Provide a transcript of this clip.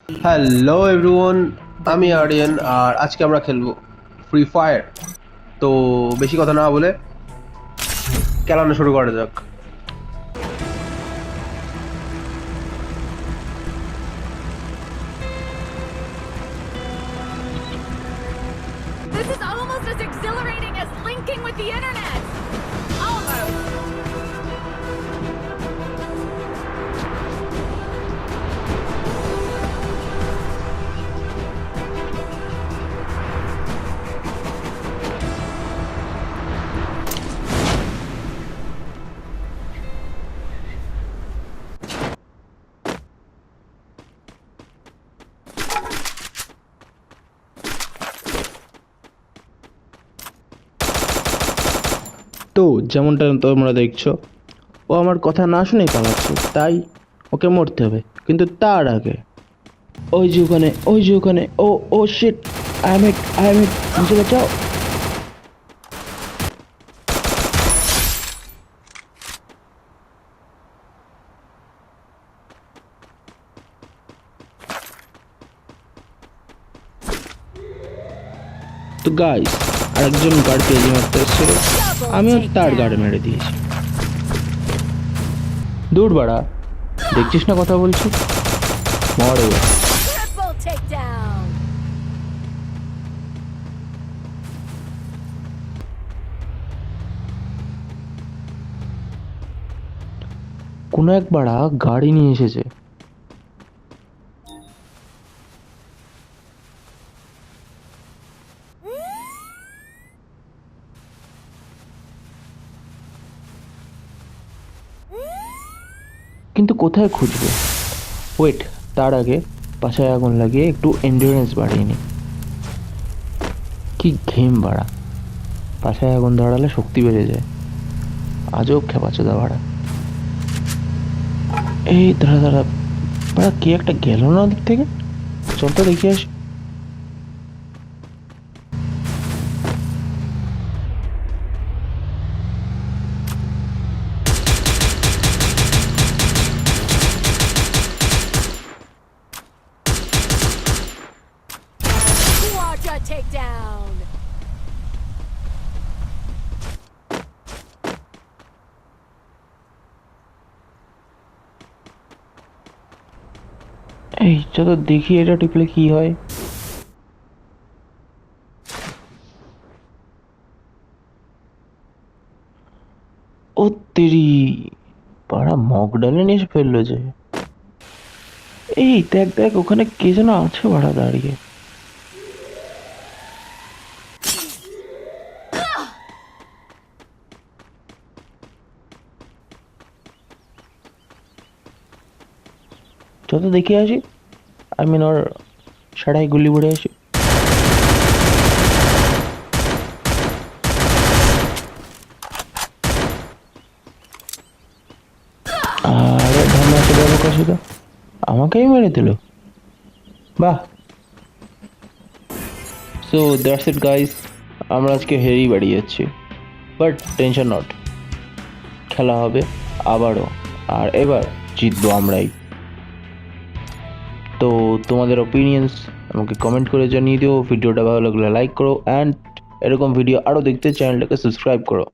Hello everyone, আমি আরিয়ান আর আজকে আমরা খেলবো ফ্রি ফায়ার। তো বেশি কথা না বলে খেলানো শুরু করা যাক। This is almost as exhilarating as linking with the internet! Almost! তো যেমনটা তোমরা দেখছো, ও আমার কথা না শুনেই পালাচ্ছে, তাই ওকে মরতে হবে। কিন্তু তার আগে ওই যে ওখানে ও ও শিট, আই এম ইট মুঝে বাঁচাও। তো গাইস, আরেকজন গার্ড পেজি মারতে এসেছিল, আমিও তার গার্ড মেরে দিয়েছি। দূর বাড়া, দেখছিস না কথা বলছি, মরে ও। Triple takedown! কোনো এক বাড়া গাড়ি নিয়ে এসেছে। কিন্তু কোথায় খুঁজবে? ওয়েট, তার আগে পাছায় আগুন লাগিয়ে একটু এন্ডুরেন্স বাড়িয়ে নি। কি ঘেম বাড়া, পাছায় আগুন ধরালে শক্তি বেড়ে যায়। আজব খেপাচোদা বাড়া। এই দাঁড়া দাঁড়া বাড়া, কে একটা গেল না দিক থেকে, চল তো দেখে আসি। Quadra takedown! এই চল দেখি এটা টিপলে কি হয়। ও তেরি পাড়া, মগ ডালে নিয়ে এসে ফেললো যে। এই দেখ দেখ, ওখানে কে যেন আছে বাড়া দাঁড়িয়ে। যত দেখে আসি, ওর সাড়াই গুলি ভরে আসি। আরে ধামা চলে গেল কাছে, আমাকেই মেরে দিল। বাহ। সো দ্যাটস ইট গাইস, আমরা আজকে হেরেই বাড়ি যাচ্ছি, বাট টেনশন নট, খেলা হবে আবারও, আর এবার জিতবো আমরাই। তো তোমাদের ওপিনিয়ন্স আমাকে কমেন্ট করে জানিয়ে দিও। ভিডিওটা ভালো লাগলে লাইক করো, অ্যান্ড এরকম ভিডিও আরও দেখতে চ্যানেলটাকে সাবস্ক্রাইব করো।